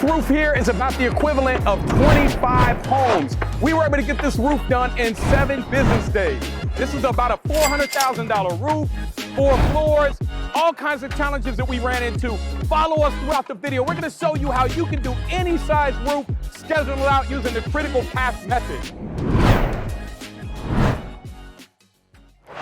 This roof here is about the equivalent of 25 homes. We were able to get this roof done in 7 business days. This is about a $400,000 roof, 4 floors, all kinds of challenges that we ran into. Follow us throughout the video. We're gonna show you how you can do any size roof, schedule it out using the critical path method.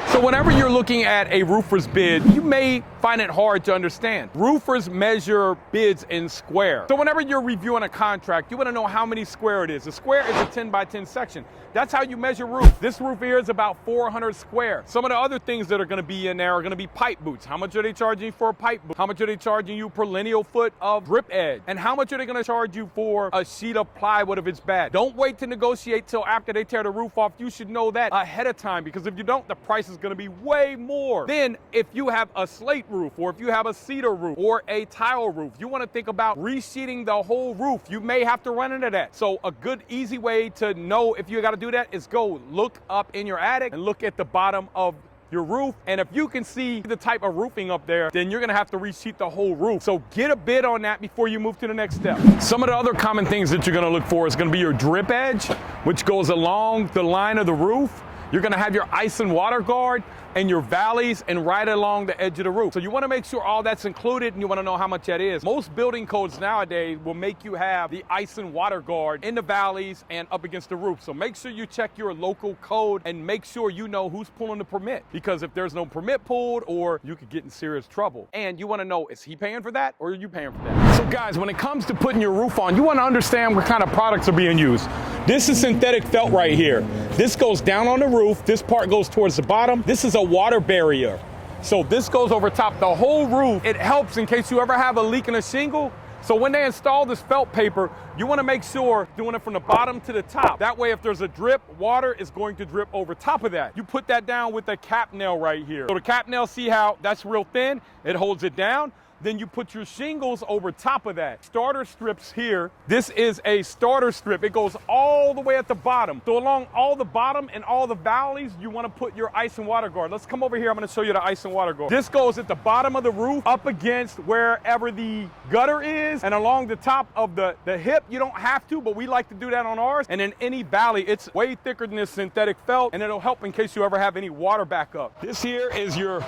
So whenever you're looking at a roofer's bid, you may find it hard to understand. Roofers measure bids in square. So whenever you're reviewing a contract, you wanna know how many square it is. A square is a 10 by 10 section. That's how you measure roof. This roof here is about 400 square. Some of the other things that are gonna be in there are gonna be pipe boots. How much are they charging you for a pipe boot? How much are they charging you per lineal foot of drip edge? And how much are they gonna charge you for a sheet of plywood if it's bad? Don't wait to negotiate till after they tear the roof off. You should know that ahead of time, because if you don't, the price is gonna be way more. Then if you have a slate roof, or if you have a cedar roof, or a tile roof, you wanna think about resheeting the whole roof. You may have to run into that. So a good, easy way to know if you gotta do that is go look up in your attic and look at the bottom of your roof. And if you can see the type of roofing up there, then you're gonna have to resheet the whole roof. So get a bid on that before you move to the next step. Some of the other common things that you're gonna look for is gonna be your drip edge, which goes along the line of the roof. You're gonna have your ice and water guard and your valleys and right along the edge of the roof. So you wanna make sure all that's included, and you wanna know how much that is. Most building codes nowadays will make you have the ice and water guard in the valleys and up against the roof. So make sure you check your local code and make sure you know who's pulling the permit, because if there's no permit pulled, or you could get in serious trouble. And you wanna know, is he paying for that or are you paying for that? So guys, when it comes to putting your roof on, you wanna understand what kind of products are being used. This is synthetic felt right here. This goes down on the roof. This part goes towards the bottom. This is a water barrier. So this goes over top the whole roof. It helps in case you ever have a leak in a shingle. So when they install this felt paper, you wanna make sure doing it from the bottom to the top. That way, if there's a drip, water is going to drip over top of that. You put that down with a cap nail right here. So the cap nail, see how that's real thin? It holds it down. Then you put your shingles over top of that. Starter strips here. This is a starter strip. It goes all the way at the bottom. So along all the bottom and all the valleys, you wanna put your ice and water guard. Let's come over here. I'm gonna show you the ice and water guard. This goes at the bottom of the roof up against wherever the gutter is, and along the top of the hip. You don't have to, but we like to do that on ours. And in any valley, it's way thicker than this synthetic felt, and it'll help in case you ever have any water backup. This here is your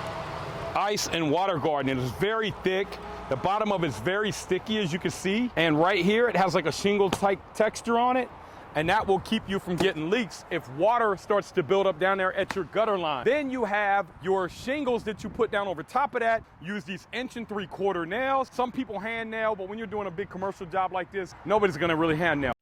ice and water guard, and it is very thick. The bottom of it's very sticky, as you can see. And right here, it has like a shingle type texture on it, and that will keep you from getting leaks if water starts to build up down there at your gutter line. Then you have your shingles that you put down over top of that. Use these 1 3/4 nails. Some people hand nail, but when you're doing a big commercial job like this, nobody's gonna really hand nail.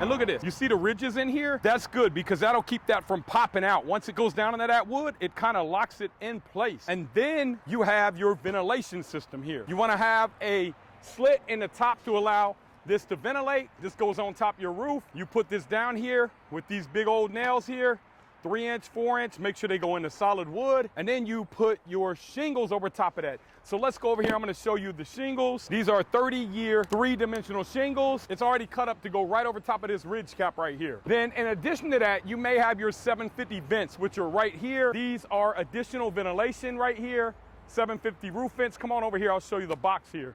And look at this. You see the ridges in here? That's good, because that'll keep that from popping out. Once it goes down into that wood, it kind of locks it in place. And then you have your ventilation system here. You want to have a slit in the top to allow this to ventilate. This goes on top of your roof. You put this down here with these big old nails here. 3-inch, 4-inch, make sure they go into solid wood, and then you put your shingles over top of that. So let's go over here. I'm gonna show you the shingles. These are 30-year, 3-dimensional shingles. It's already cut up to go right over top of this ridge cap right here. Then in addition to that, you may have your 750 vents, which are right here. These are additional ventilation right here. 750 roof vents. Come on over here, I'll show you the box here.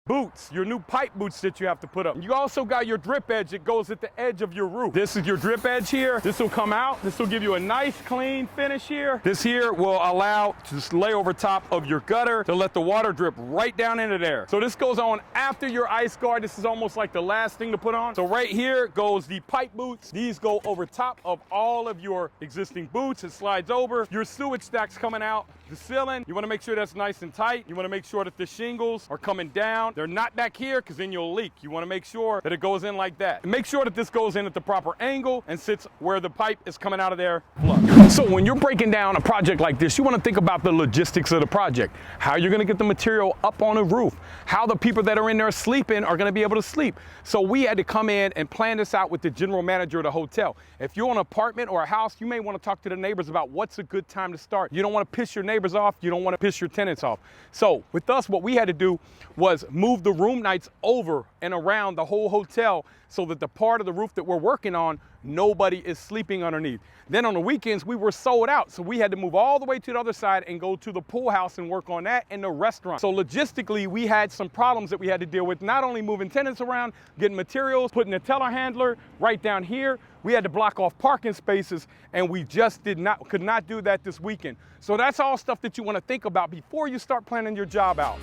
Boots, your new pipe boots that you have to put up. You also got your drip edge that goes at the edge of your roof. This is your drip edge here. This will come out. This will give you a nice clean finish here. This here will allow to just lay over top of your gutter to let the water drip right down into there. So this goes on after your ice guard. This is almost like the last thing to put on. So right here goes the pipe boots. These go over top of all of your existing boots. It slides over. Your sewage stacks coming out the ceiling. You want to make sure that's nice and tight. You want to make sure that the shingles are coming down. They're not back here, because then you'll leak. You want to make sure that it goes in like that. And make sure that this goes in at the proper angle and sits where the pipe is coming out of there flush. So when you're breaking down a project like this, you want to think about the logistics of the project. How you're going to get the material up on the roof. How the people that are in there sleeping are going to be able to sleep. So we had to come in and plan this out with the general manager of the hotel. If you're on an apartment or a house, you may want to talk to the neighbors about what's a good time to start. You don't want to piss your neighbors off. You don't want to piss your tenants off. So with us, what we had to do was move the room nights over and around the whole hotel so that the part of the roof that we're working on nobody is sleeping underneath. Then on the weekends, we were sold out. So we had to move all the way to the other side and go to the pool house and work on that and the restaurant. So logistically, we had some problems that we had to deal with, not only moving tenants around, getting materials, putting a telehandler right down here. We had to block off parking spaces, and we just could not do that this weekend. So that's all stuff that you want to think about before you start planning your job out.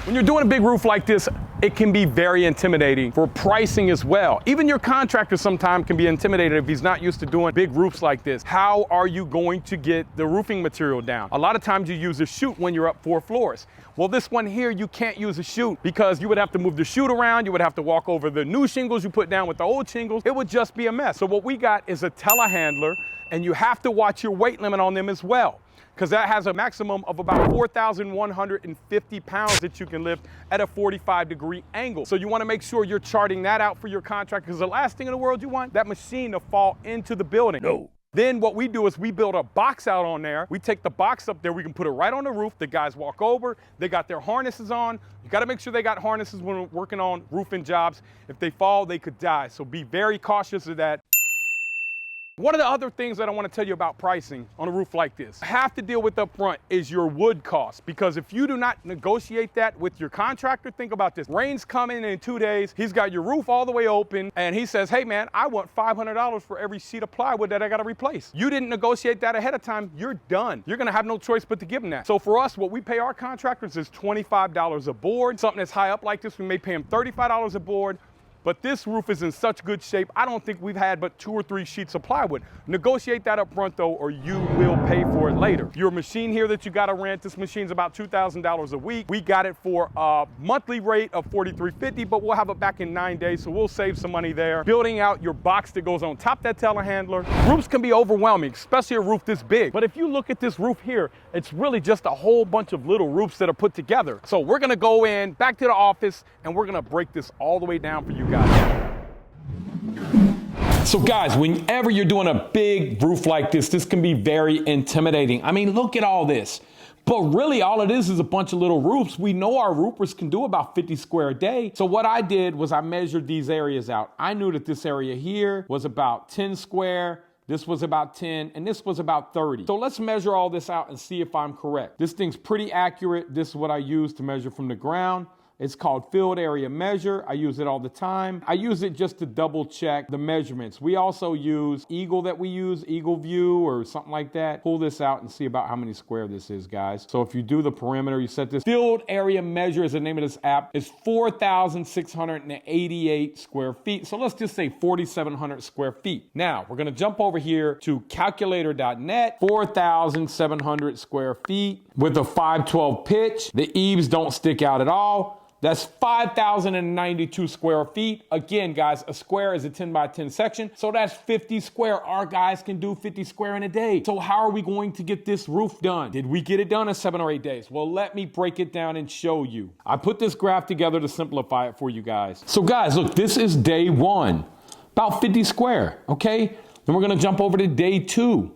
When you're doing a big roof like this, it can be very intimidating for pricing as well. Even your contractor sometimes can be intimidated if he's not used to doing big roofs like this. How are you going to get the roofing material down? A lot of times you use a chute when you're up 4 floors. Well, this one here, you can't use a chute because you would have to move the chute around. You would have to walk over the new shingles you put down with the old shingles. It would just be a mess. So what we got is a telehandler, and you have to watch your weight limit on them as well, because that has a maximum of about 4,150 pounds that you can lift at a 45-degree angle. So you want to make sure you're charting that out for your contractor, because the last thing in the world you want, that machine to fall into the building. No. Then what we do is we build a box out on there. We take the box up there, we can put it right on the roof. The guys walk over, they got their harnesses on. You gotta make sure they got harnesses when we're working on roofing jobs. If they fall, they could die. So be very cautious of that. One of the other things that I want to tell you about pricing on a roof like this, have to deal with up front is your wood cost. Because if you do not negotiate that with your contractor, think about this. Rain's coming in 2 days. He's got your roof all the way open, and he says, hey man, I want $500 for every sheet of plywood that I got to replace. You didn't negotiate that ahead of time. You're done. You're going to have no choice but to give him that. So for us, what we pay our contractors is $25 a board. Something that's high up like this, we may pay him $35 a board. But this roof is in such good shape, I don't think we've had but 2 or 3 sheets of plywood. Negotiate that up front though, or you will pay for it later. Your machine here that you gotta rent, this machine's about $2,000 a week. We got it for a monthly rate of $43.50, but we'll have it back in 9 days, so we'll save some money there. Building out your box that goes on top of that telehandler. Roofs can be overwhelming, especially a roof this big. But if you look at this roof here, it's really just a whole bunch of little roofs that are put together. So we're gonna go in, back to the office, and we're gonna break this all the way down for you guys. So guys, whenever you're doing a big roof like this can be very intimidating. I mean, look at all this. But really all it is a bunch of little roofs. We know our roofers can do about 50 square a day. So what I did was I measured these areas out. I knew that this area here was about 10 square. This was about 10, and this was about 30. So let's measure all this out and see if I'm correct. This thing's pretty accurate. This is what I use to measure from the ground. It's called field area measure. I use it all the time. I use it just to double check the measurements. We also use Eagle Eagle View or something like that. Pull this out and see about how many square this is, guys. So if you do the perimeter, you set this field area measure is the name of this app. It's 4,688 square feet. So let's just say 4,700 square feet. Now we're gonna jump over here to calculator.net, 4,700 square feet with a 512 pitch. The eaves don't stick out at all. That's 5,092 square feet. Again, guys, a square is a 10 by 10 section. So that's 50 square. Our guys can do 50 square in a day. So how are we going to get this roof done? Did we get it done in 7 or 8 days? Well, let me break it down and show you. I put this graph together to simplify it for you guys. So guys, look, this is day 1, about 50 square, okay? Then we're gonna jump over to day 2.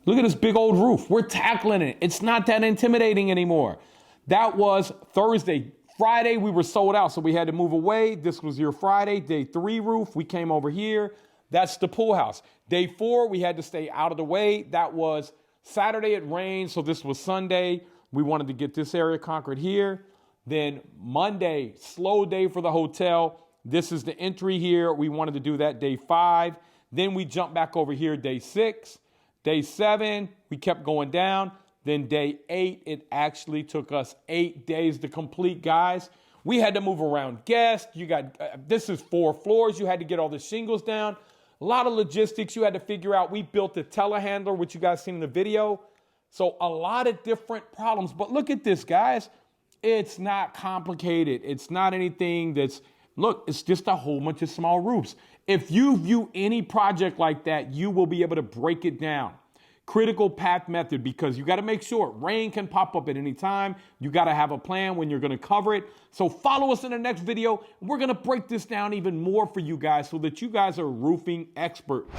Look at this big old roof. We're tackling it. It's not that intimidating anymore. That was Thursday. Friday, we were sold out, so we had to move away. This was your Friday, day 3 roof. We came over here. That's the pool house. Day 4, we had to stay out of the way. That was Saturday, it rained, so this was Sunday. We wanted to get this area conquered here. Then Monday, slow day for the hotel. This is the entry here. We wanted to do that day 5. Then we jumped back over here, day 6. Day 7, we kept going down. Then day 8, it actually took us 8 days to complete, guys. We had to move around guests. You got, this is 4 floors. You had to get all the shingles down. A lot of logistics you had to figure out. We built the telehandler, which you guys seen in the video. So a lot of different problems. But look at this, guys. It's not complicated. It's not anything that's, look, it's just a whole bunch of small roofs. If you view any project like that, you will be able to break it down. Critical path method, because you got to make sure rain can pop up at any time. You got to have a plan when you're going to cover it. So follow us in the next video. We're going to break this down even more for you guys so that you guys are roofing experts.